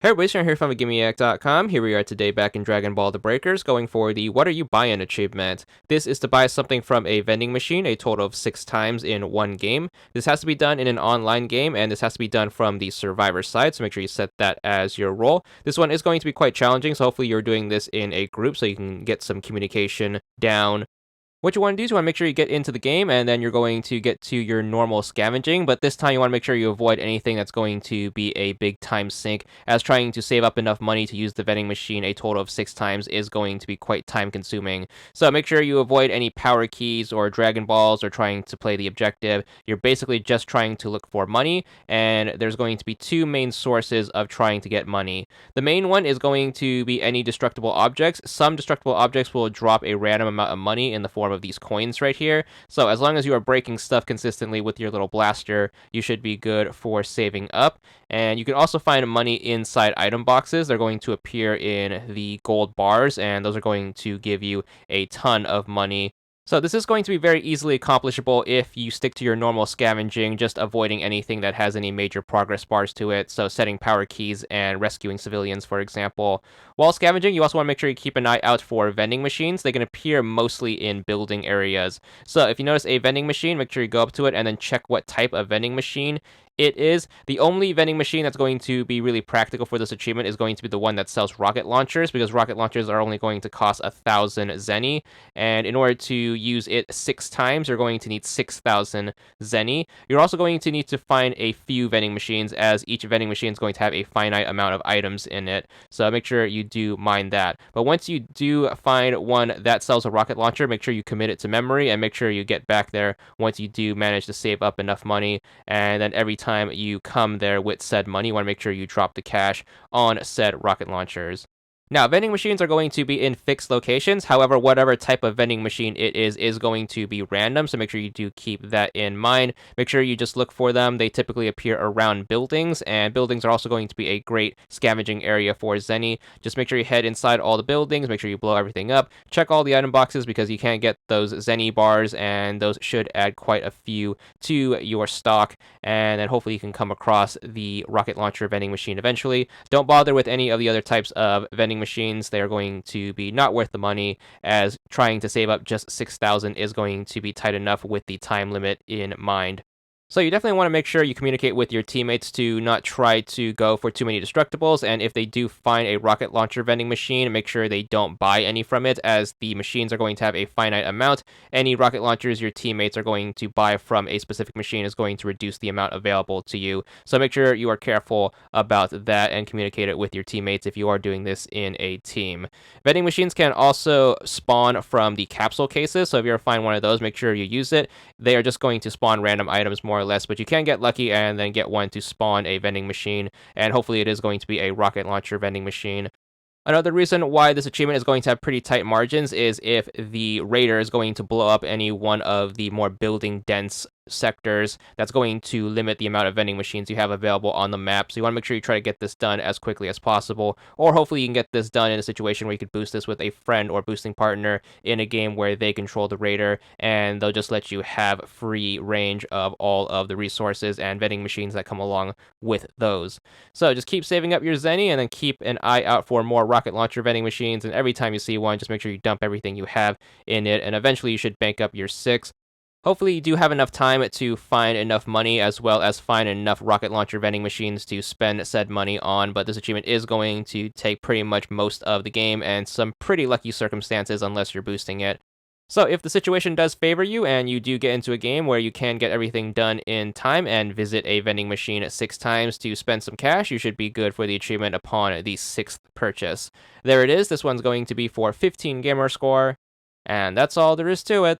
Hey everybody, Sharon here from VidGamiac.com. Here we are today back in Dragon Ball The Breakers, going for the What Are You Buyin achievement. This is to buy something from a vending machine a total of 6 times in one game. This has to be done in an online game, and this has to be done from the survivor side, so make sure you set that as your role. This one is going to be quite challenging, so hopefully you're doing this in a group so you can get some communication down. What you want to do is you want to make sure you get into the game, and then you're going to get to your normal scavenging, but this time you want to make sure you avoid anything that's going to be a big time sink, as trying to save up enough money to use the vending machine a total of 6 times is going to be quite time consuming. So make sure you avoid any power keys or Dragon Balls or trying to play the objective. You're basically just trying to look for money, and there's going to be two main sources of trying to get money. The main one is going to be any destructible objects. Some destructible objects will drop a random amount of money in the form of these coins right here. So as long as you are breaking stuff consistently with your little blaster, you should be good for saving up. And you can also find money inside item boxes. They're going to appear in the gold bars, and those are going to give you a ton of money. So this is going to be very easily accomplishable if you stick to your normal scavenging, just avoiding anything that has any major progress bars to it, so setting power keys and rescuing civilians, for example. While scavenging, you also want to make sure you keep an eye out for vending machines. They can appear mostly in building areas. So if you notice a vending machine, make sure you go up to it and then check what type of vending machine it is. The only vending machine that's going to be really practical for this achievement is going to be the one that sells rocket launchers, because rocket launchers are only going to cost 1,000 zenny, and in order to use it 6 times, you're going to need 6,000 zenny. You're also going to need to find a few vending machines, as each vending machine is going to have a finite amount of items in it, so make sure you do mind that. But once you do find one that sells a rocket launcher, make sure you commit it to memory, and make sure you get back there once you do manage to save up enough money, and then every time you come there with said money, you want to make sure you drop the cash on said rocket launchers. Now, vending machines are going to be in fixed locations. However, whatever type of vending machine it is going to be random, so make sure you do keep that in mind. Make sure you just look for them. They typically appear around buildings, and buildings are also going to be a great scavenging area for Zenny. Just make sure you head inside all the buildings, make sure you blow everything up, check all the item boxes, because you can't get those Zenny bars, and those should add quite a few to your stock, and then hopefully you can come across the rocket launcher vending machine eventually. Don't bother with any of the other types of vending machines. They are going to be not worth the money, as trying to save up just 6,000 is going to be tight enough with the time limit in mind. So you definitely want to make sure you communicate with your teammates to not try to go for too many destructibles, and if they do find a rocket launcher vending machine, make sure they don't buy any from it, as the machines are going to have a finite amount. Any rocket launchers your teammates are going to buy from a specific machine is going to reduce the amount available to you. So make sure you are careful about that and communicate it with your teammates if you are doing this in a team. Vending machines can also spawn from the capsule cases, so if you ever find one of those, make sure you use it. They are just going to spawn random items more or less, but you can get lucky and then get one to spawn a vending machine, and hopefully it is going to be a rocket launcher vending machine. Another reason why this achievement is going to have pretty tight margins is if the raider is going to blow up any one of the more building dense sectors. That's going to limit the amount of vending machines you have available on the map, so you want to make sure you try to get this done as quickly as possible, or hopefully you can get this done in a situation where you could boost this with a friend or boosting partner in a game where they control the raider, and they'll just let you have free range of all of the resources and vending machines that come along with those. So just keep saving up your zenny, and then keep an eye out for more rocket launcher vending machines, and every time you see one, just make sure you dump everything you have in it, and eventually you should bank up your 6. Hopefully you do have enough time to find enough money, as well as find enough rocket launcher vending machines to spend said money on, but this achievement is going to take pretty much most of the game, and some pretty lucky circumstances unless you're boosting it. So if the situation does favor you, and you do get into a game where you can get everything done in time and visit a vending machine 6 times to spend some cash, you should be good for the achievement upon the 6th purchase. There it is. This one's going to be for 15 gamer score, and that's all there is to it.